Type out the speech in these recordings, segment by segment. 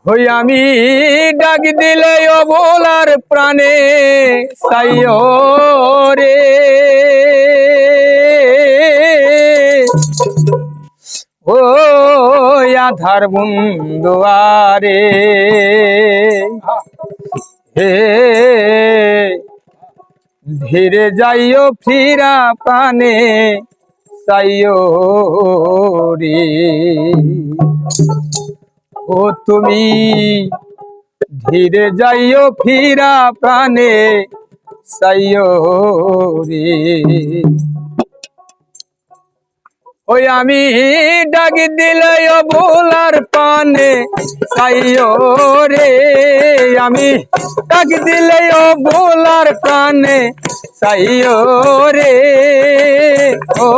হই আমি ডাক দিলে অবলার প্রাণে সাইও রে ও আধার বন্ধুয়ারে হে ধীরে যাইও ফিরা প্রাণে সাইও রে ও তুমি ধীরে যাইও ফিরা প্রাণে সাইও রে ওই আমি ডাক দিলে অবলার প্রাণে সাইও রে আমি ডাক দিলে অবলার প্রাণে সাইও রে ও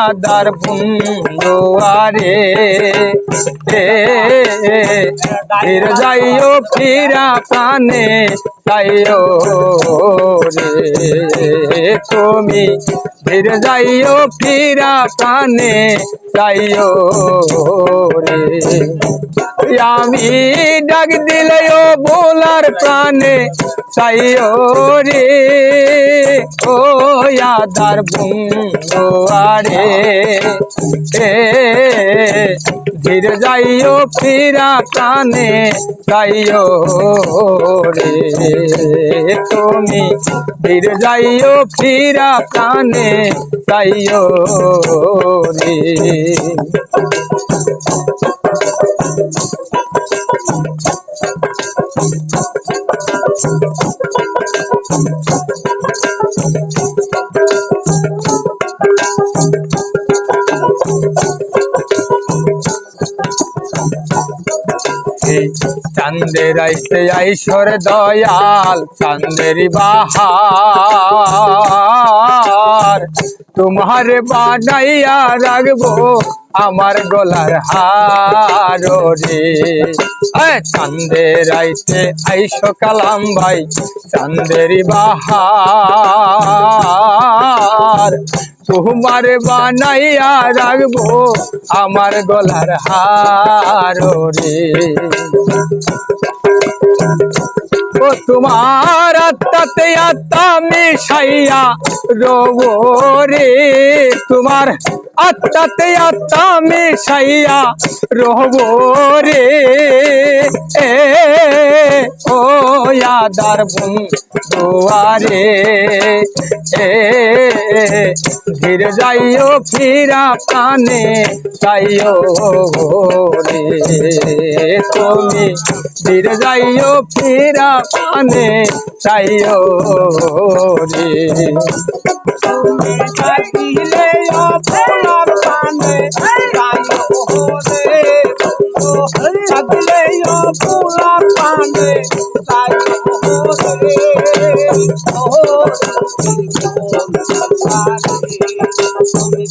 আদার বন্ধুয়ারে ফির যাইও ফিরা প্রাণে সাইও রে তুমি ফির যাইও ফিরা প্রাণে সাইও রে আমি ডাক দিলে অবলার প্রাণে সাইও রে ও আদার বন্ধুয়ারে ধীর যাইও ফিরা প্রাণে সাইও রে তুমি ধীর যাইও ফিরা প্রাণে সাইও রে চাঁদের আইতে আইসর দয়াল চাঁদের বাহার তোমার বানাইয়া রাখবো আমার গলার হার রে চাঁদের আইতে আইসো কালাম ভাই চাঁদের বাহার তোমার বানাইয়া রাখবো আমার গলার হার রে ও তোমার আত্মাতে আত্মা মিশাইয়া রবো রে তোমার আত্মাতে আত্মা মিশাইয়া রবো রে ও আদার বন্ধুয়ারে ধীরে যাইও ফিরা প্রাণে সাইও রে তুমি ধীরে যাইও ফিরা প্রাণে সাইও রে তুমি ডাকিলে অবলার প্রাণে সাইও রে ডাকিলে অবলার প্রাণে সাইও রে ও তুমি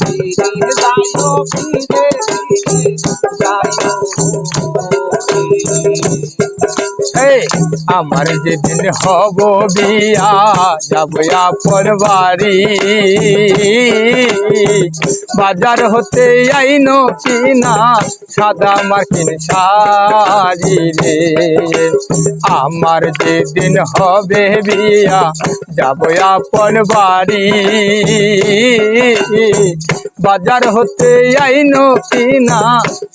ধীরে যাইও ফিরে যাইও আমার যেদিন হব বিয়া যাব আপন বাড়ি বাজার হতে আইনো কিনা সাদা মার্কিন শাড়ি রে আমার যেদিন হবে বিয়া যাব আপন বাড়ি বাজার হতে আইনো কিনা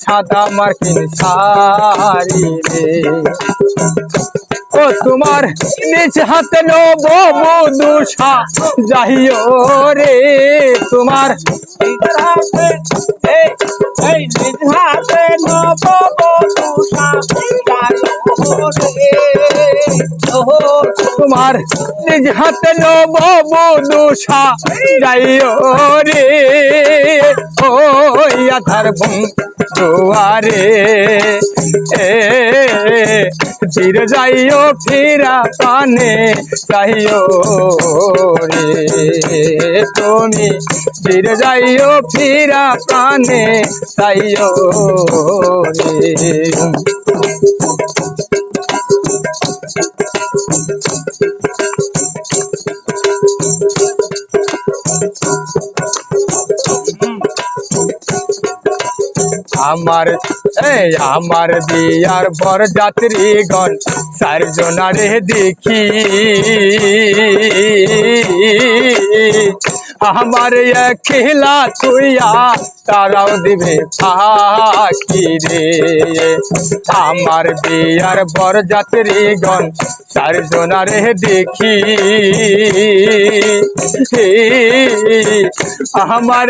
সাদা মার্কিন শাড়ি রে ও তোমার নিজ হাতে নব দুষা যাইও রে তোমার নিজ হাতে নব দুষা যাইও রে তোমার নিজ হাতে নব দুষা যাইও রে ও আধার বন্ধুয়ারে ধীরে যাইও ফিরা প্রাণে সাইও রে তুমি ধীরে যাইও ফিরা প্রাণে সাইও রে আমার আমার বিয়ার বরযাত্রীগণ চারজনারে দেখি আমার খেলা তুইয়া তারাও দিবে ফাঁকি রে আমার বিয়ার বরযাত্রীগণ চারজনারে দেখি আমার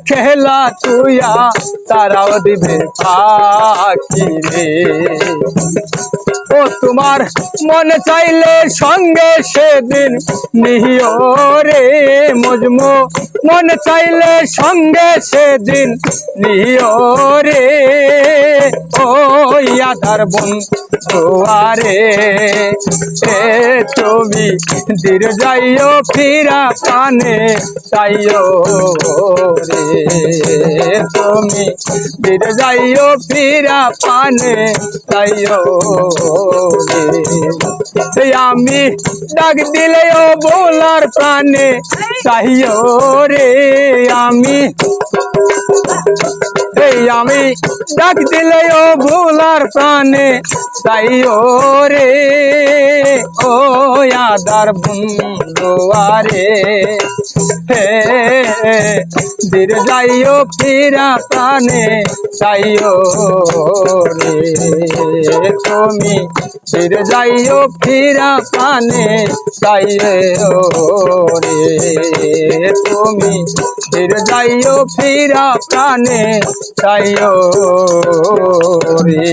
খেলা তুইয়া তারাও দিবে ফাঁকি রে ও তোমার মন চাইলে সঙ্গে সেদিন নিহিও রে মজমু মন চাইলে সঙ্গে সেদিন নিহিও রে ও আধার বন্ধুয়ারে তুমি দীর যাইও ফিরা পানে চাইও রে তুমি দীর যাইও ফিরা পানে চাইও রে আমি ডাক দিলেও বলার প্রাণে চাইও রে আমি ডাক দিলেও ভোলার প্রাণে চাইও রে ও আদার বন্ধুয়ারে হে দীর যাইও ফিরা প্রাণে চাইও রে তুমি দীর যাইও ফিরা প্রাণে চাইও রে তুমি দীর যাইও ফিরা প্রাণে চাইও রে।